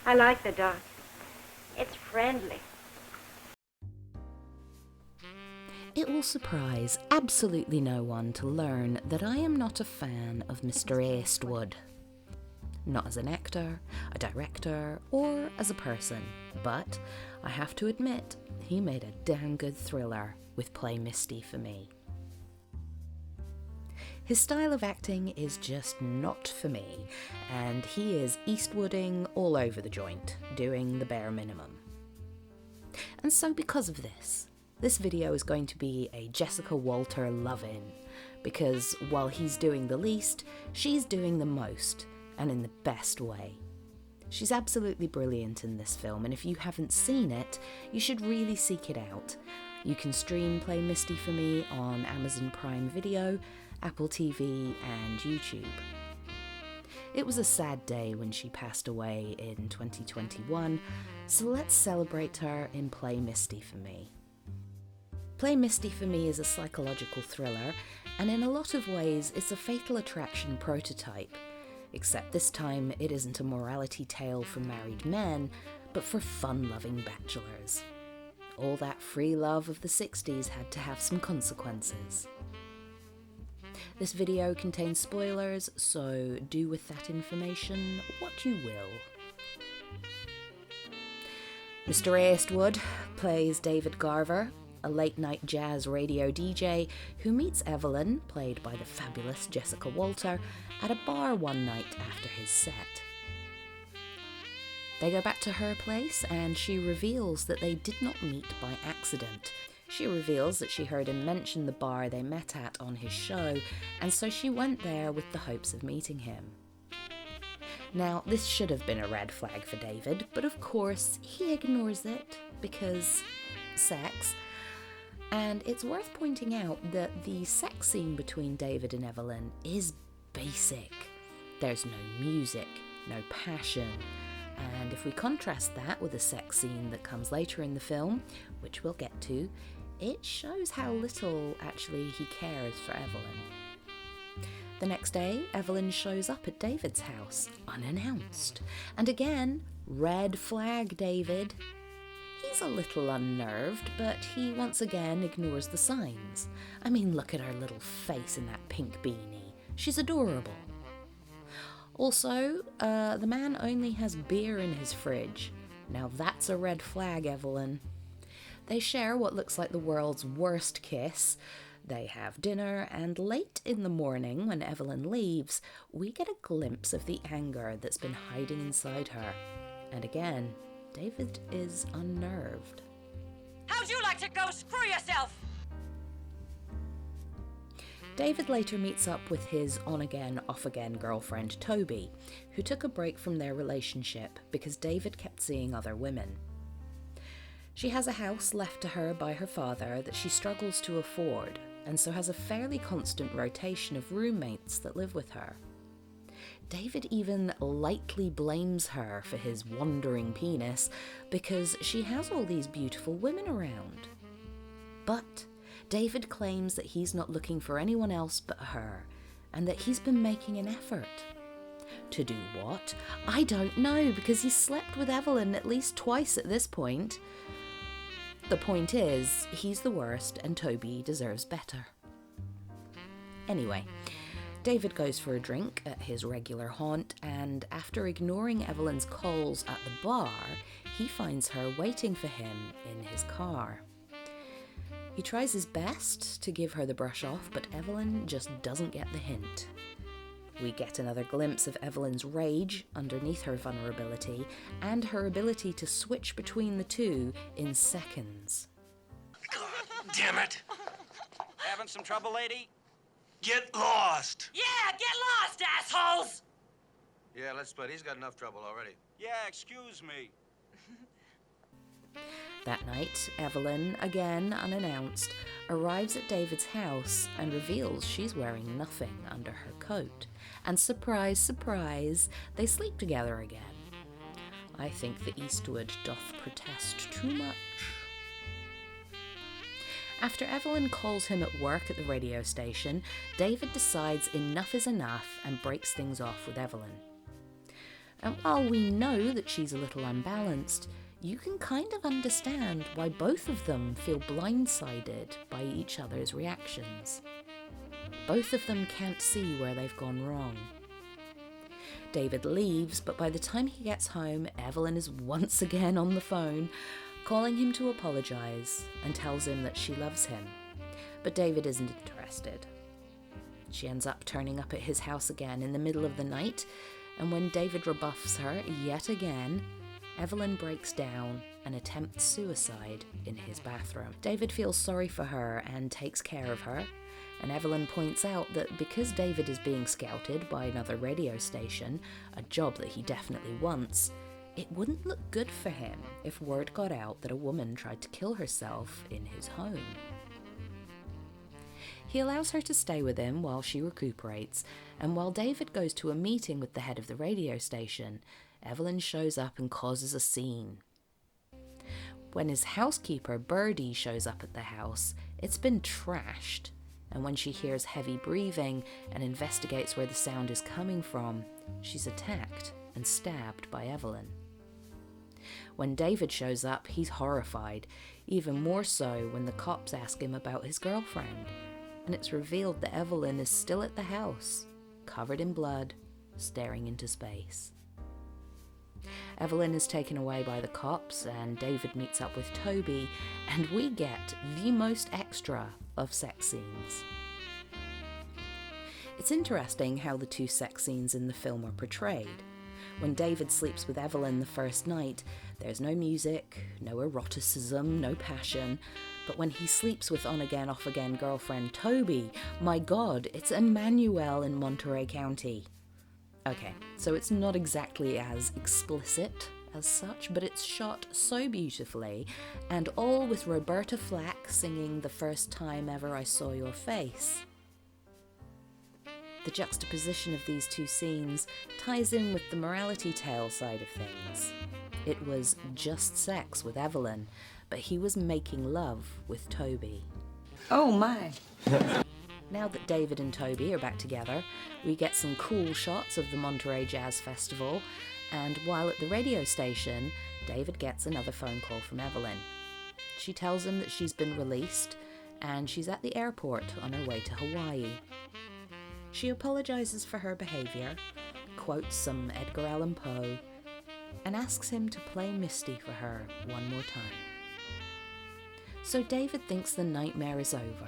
I like the dark. It's friendly. It will surprise absolutely no one to learn that I am not a fan of Mr. Eastwood. Not as an actor, a director, or as a person, but I have to admit, he made a damn good thriller with Play Misty for Me. His style of acting is just not for me, and he is Eastwooding all over the joint, doing the bare minimum. And so because of this video is going to be a Jessica Walter love-in, because while he's doing the least, she's doing the most, and in the best way. She's absolutely brilliant in this film, and if you haven't seen it, you should really seek it out. You can stream Play Misty for Me on Amazon Prime Video, Apple TV, and YouTube. It was a sad day when she passed away in 2021, so let's celebrate her in Play Misty for Me. Play Misty for Me is a psychological thriller, and in a lot of ways it's a Fatal Attraction prototype, except this time it isn't a morality tale for married men, but for fun-loving bachelors. All that free love of the 60s had to have some consequences. This video contains spoilers, so do with that information what you will. Mr. Eastwood plays David Garver, a late-night jazz radio DJ who meets Evelyn, played by the fabulous Jessica Walter, at a bar one night after his set. They go back to her place and she reveals that they did not meet by accident. She reveals that she heard him mention the bar they met at on his show, and so she went there with the hopes of meeting him. Now, this should have been a red flag for David, but of course he ignores it because sex. And it's worth pointing out that the sex scene between David and Evelyn is basic. There's no music, no passion, and if we contrast that with the sex scene that comes later in the film, which we'll get to, it shows how little actually he cares for Evelyn. The next day, Evelyn shows up at David's house, unannounced. And again, red flag, David. He's a little unnerved, but he once again ignores the signs. I mean, look at her little face in that pink beanie. She's adorable. Also, the man only has beer in his fridge. Now that's a red flag, Evelyn. They share what looks like the world's worst kiss. They have dinner, and late in the morning, when Evelyn leaves, we get a glimpse of the anger that's been hiding inside her. And again, David is unnerved. How'd you like to go screw yourself? David later meets up with his on-again, off-again girlfriend, Toby, who took a break from their relationship because David kept seeing other women. She has a house left to her by her father that she struggles to afford, and so has a fairly constant rotation of roommates that live with her. David even lightly blames her for his wandering penis because she has all these beautiful women around. But David claims that he's not looking for anyone else but her, and that he's been making an effort. To do what? I don't know, because he's slept with Evelyn at least twice at this point. The point is, he's the worst and Toby deserves better. Anyway, David goes for a drink at his regular haunt, and after ignoring Evelyn's calls at the bar, he finds her waiting for him in his car. He tries his best to give her the brush off, but Evelyn just doesn't get the hint. We get another glimpse of Evelyn's rage underneath her vulnerability and her ability to switch between the two in seconds. God damn it! Having some trouble, lady? Get lost! Yeah, get lost, assholes! Yeah, let's split. He's got enough trouble already. Yeah, excuse me. That night, Evelyn, again unannounced, arrives at David's house and reveals she's wearing nothing under her coat. And surprise, surprise, they sleep together again. I think the Eastwood doth protest too much. After Evelyn calls him at work at the radio station, David decides enough is enough and breaks things off with Evelyn. And while we know that she's a little unbalanced, you can kind of understand why both of them feel blindsided by each other's reactions. Both of them can't see where they've gone wrong. David leaves, but by the time he gets home, Evelyn is once again on the phone, calling him to apologise and tells him that she loves him. But David isn't interested. She ends up turning up at his house again in the middle of the night, and when David rebuffs her yet again, Evelyn breaks down and attempts suicide in his bathroom. David feels sorry for her and takes care of her, and Evelyn points out that because David is being scouted by another radio station, a job that he definitely wants, it wouldn't look good for him if word got out that a woman tried to kill herself in his home. He allows her to stay with him while she recuperates, and while David goes to a meeting with the head of the radio station, Evelyn shows up and causes a scene. When his housekeeper, Birdie, shows up at the house, it's been trashed, and when she hears heavy breathing and investigates where the sound is coming from, she's attacked and stabbed by Evelyn. When David shows up, he's horrified, even more so when the cops ask him about his girlfriend, and it's revealed that Evelyn is still at the house, covered in blood, staring into space. Evelyn is taken away by the cops, and David meets up with Toby, and we get the most extra of sex scenes. It's interesting how the two sex scenes in the film are portrayed. When David sleeps with Evelyn the first night, there's no music, no eroticism, no passion, but when he sleeps with on-again, off-again girlfriend Toby, my God, it's Emmanuel in Monterey County. Okay, so it's not exactly as explicit as such, but it's shot so beautifully, and all with Roberta Flack singing The First Time Ever I Saw Your Face. The juxtaposition of these two scenes ties in with the morality tale side of things. It was just sex with Evelyn, but he was making love with Toby. Oh my! Now that David and Toby are back together, we get some cool shots of the Monterey Jazz Festival, and while at the radio station, David gets another phone call from Evelyn. She tells him that she's been released, and she's at the airport on her way to Hawaii. She apologises for her behaviour, quotes some Edgar Allan Poe, and asks him to play Misty for her one more time. So David thinks the nightmare is over,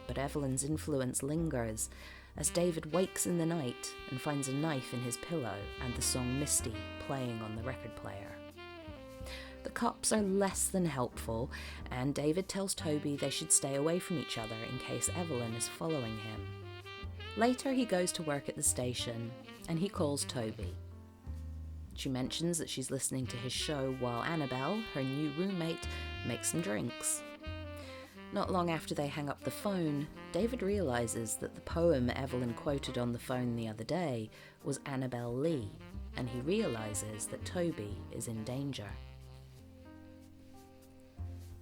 but Evelyn's influence lingers as David wakes in the night and finds a knife in his pillow and the song Misty playing on the record player. The cops are less than helpful, and David tells Toby they should stay away from each other in case Evelyn is following him. Later he goes to work at the station, and he calls Toby. She mentions that she's listening to his show while Annabelle, her new roommate, makes some drinks. Not long after they hang up the phone, David realises that the poem Evelyn quoted on the phone the other day was Annabelle Lee, and he realises that Toby is in danger.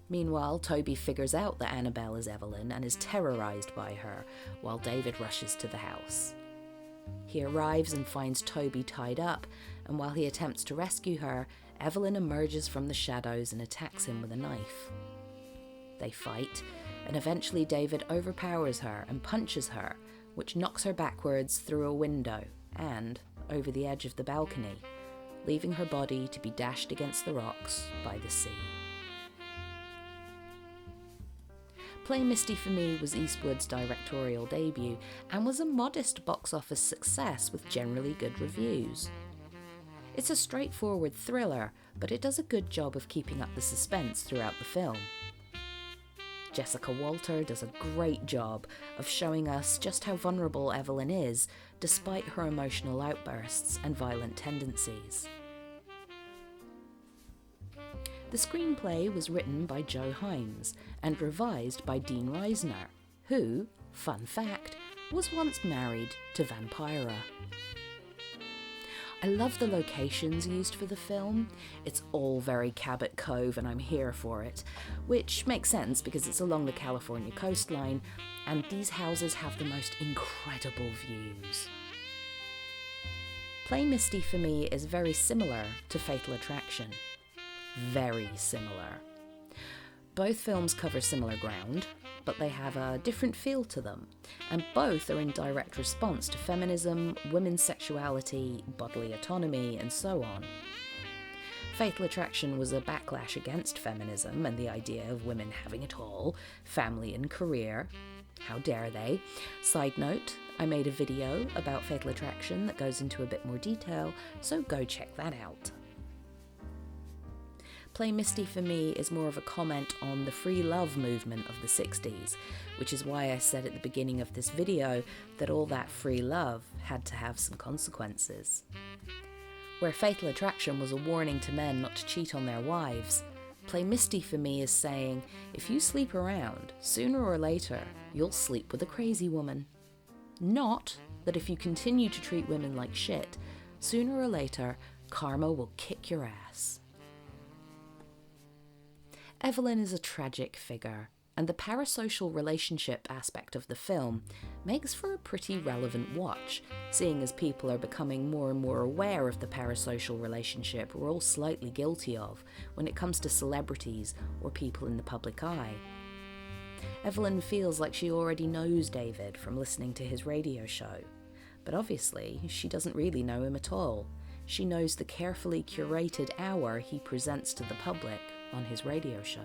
Meanwhile, Toby figures out that Annabelle is Evelyn and is terrorised by her, while David rushes to the house. He arrives and finds Toby tied up, and while he attempts to rescue her, Evelyn emerges from the shadows and attacks him with a knife. They fight, and eventually David overpowers her and punches her, which knocks her backwards through a window and over the edge of the balcony, leaving her body to be dashed against the rocks by the sea. Play Misty For Me was Eastwood's directorial debut and was a modest box office success with generally good reviews. It's a straightforward thriller, but it does a good job of keeping up the suspense throughout the film. Jessica Walter does a great job of showing us just how vulnerable Evelyn is, despite her emotional outbursts and violent tendencies. The screenplay was written by Joe Hymes and revised by Dean Reisner, who, fun fact, was once married to Vampira. I love the locations used for the film. It's all very Cabot Cove and I'm here for it, which makes sense because it's along the California coastline and these houses have the most incredible views. Play Misty For Me is very similar to Fatal Attraction. Very similar. Both films cover similar ground, but they have a different feel to them, and both are in direct response to feminism, women's sexuality, bodily autonomy, and so on. Fatal Attraction was a backlash against feminism and the idea of women having it all, family and career. How dare they? Side note, I made a video about Fatal Attraction that goes into a bit more detail, so go check that out. Play Misty For Me is more of a comment on the free love movement of the 60s, which is why I said at the beginning of this video that all that free love had to have some consequences. Where Fatal Attraction was a warning to men not to cheat on their wives, Play Misty For Me is saying, if you sleep around, sooner or later, you'll sleep with a crazy woman. Not that if you continue to treat women like shit, sooner or later, karma will kick your ass. Evelyn is a tragic figure, and the parasocial relationship aspect of the film makes for a pretty relevant watch, seeing as people are becoming more and more aware of the parasocial relationship we're all slightly guilty of when it comes to celebrities or people in the public eye. Evelyn feels like she already knows David from listening to his radio show, but obviously she doesn't really know him at all. She knows the carefully curated hour he presents to the public on his radio show.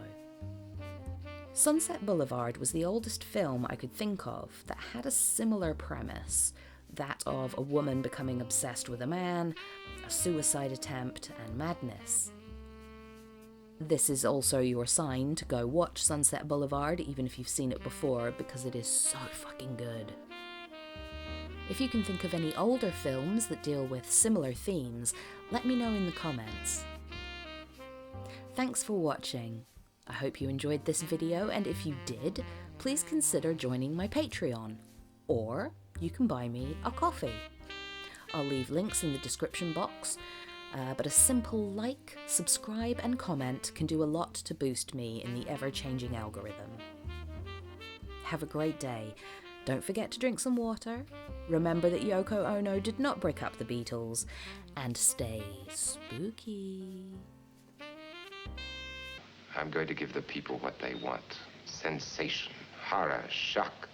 Sunset Boulevard was the oldest film I could think of that had a similar premise, that of a woman becoming obsessed with a man, a suicide attempt, and madness. This is also your sign to go watch Sunset Boulevard, even if you've seen it before, because it is so fucking good. If you can think of any older films that deal with similar themes, let me know in the comments. Thanks for watching. I hope you enjoyed this video, and if you did, please consider joining my Patreon, or you can buy me a coffee. I'll leave links in the description box, but a simple like, subscribe and comment can do a lot to boost me in the ever-changing algorithm. Have a great day. Don't forget to drink some water, remember that Yoko Ono did not break up the Beatles, and stay spooky. I'm going to give the people what they want. Sensation, horror, shock.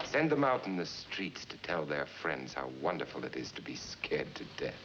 Send them out in the streets to tell their friends how wonderful it is to be scared to death.